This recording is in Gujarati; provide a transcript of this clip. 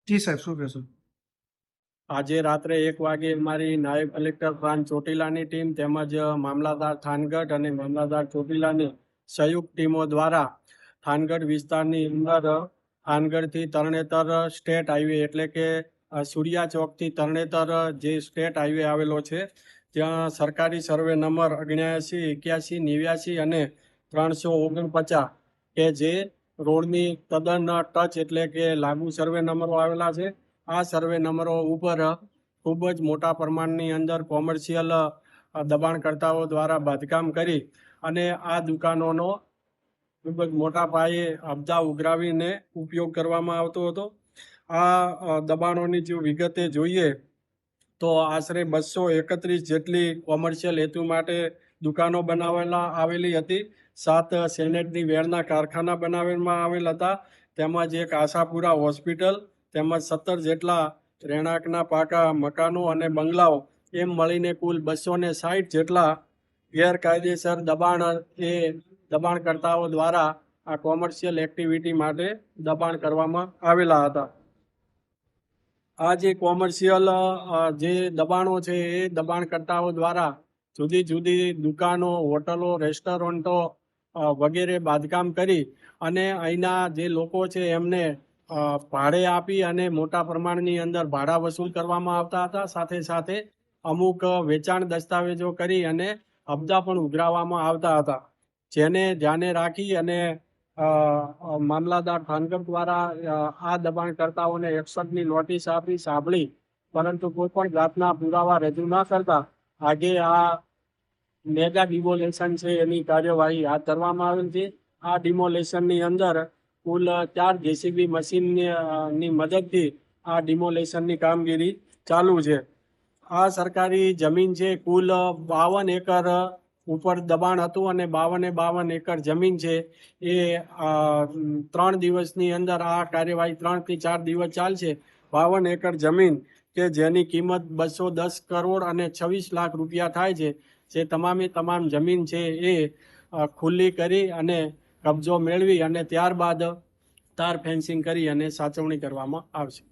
જી સાહેબ, શું કહેશો? આજે રાત્રે 1 વાગે અમારી નાયબ કલેક્ટર પ્રાંત ચોટીલાની ટીમ તેમજ મામલાદાર થાનગઢ અને મામલાદાર ચોટીલાની સંયુક્ત ટીમો દ્વારા થાનગઢ વિસ્તારની અંદર થાનગઢથી તરણેતર સ્ટેટ હાઈવે એટલે કે સૂર્યા ચોકથી તરણેતર જે સ્ટેટ હાઈવે આવેલો છે ત્યાં સરકારી સર્વે નંબર 79, 81, 89 અને 349 કે જે રોડની તદ્દન ટચ એટલે કે લાગુ સર્વે નંબરો આવેલા છે. આ સર્વે નંબરો ઉપર ખૂબ જ મોટા પ્રમાણની અંદર કોમર્શિયલ દબાણકર્તાઓ દ્વારા બાંધકામ કરી અને આ દુકાનોનો ખૂબ જ મોટા પાયે હપ્તા ઉઘરાવીને ઉપયોગ કરવામાં આવતો હતો. આ દબાણોની જો વિગતે જોઈએ તો આશરે 231 જેટલી કોમર્શિયલ હેતુ માટે દુકાનો આવેલી હતી. 7 સેનેટરી વેરના કારખાના બનાવવામાં આવેલ હતા. તેમજ એક આશાપુરા હોસ્પિટલ તેમજ 17 જેટલા રહેણાંકના પાકા મકાનો અને બંગલાઓ એમ મળીને કુલ 260 જેટલા ગેરકાયદેસર દબાણકર્તાઓ દ્વારા આ કોમર્શિયલ એક્ટિવિટી માટે દબાણ કરવામાં આવેલા હતા. આ જે કોમર્શિયલ જે દબાણો છે એ દબાણકર્તાઓ દ્વારા જુદી જુદી દુકાનો, હોટલો, રેસ્ટોરન્ટો વગેરે બાંધકામ કરી અને અહીંના જે લોકો છે એમને ભાડે આપી અને મોટા પ્રમાણની અંદર ભાડા વસૂલ કરવામાં આવતા હતા. સાથે સાથે અમુક વેચાણ દસ્તાવેજો કરી અને હપ્તા પણ ઉઘરાવવામાં આવતા હતા. જેને ધ્યાને રાખી અને મામલાદાર થાનગઢ દ્વારા આ દબાણકર્તાઓને 61ની નોટિસ આપી સાંભળી, પરંતુ કોઈ પણ જાતના પુરાવા રજૂ ન કરતા આજે આ મેગા ડિમોલેશન છે એની કાર્યવાહી હાથ ધરવામાં આવેલ છે. આ ડિમોલેશનની અંદર કુલ 4 જેસીબી મશીનની મદદથી આ ડિમોલેશનની કામગીરી ચાલુ છે. આ સરકારી જમીન છે, કુલ 52 એકર ઉપર દબાણ હતું અને 52 એકર જમીન છે એ 3 દિવસની અંદર આ કાર્યવાહી 3 થી 4 દિવસ ચાલશે. 52 એકર જમીન કે જેની કિંમત 210 કરોડ અને 26 લાખ રૂપિયા થાય છે, જે તમામે તમામ જમીન છે એ ખુલ્લી કરી અને કબજો મેળવી અને ત્યારબાદ તાર ફેન્સિંગ કરી અને સાચવણી કરવામાં આવશે.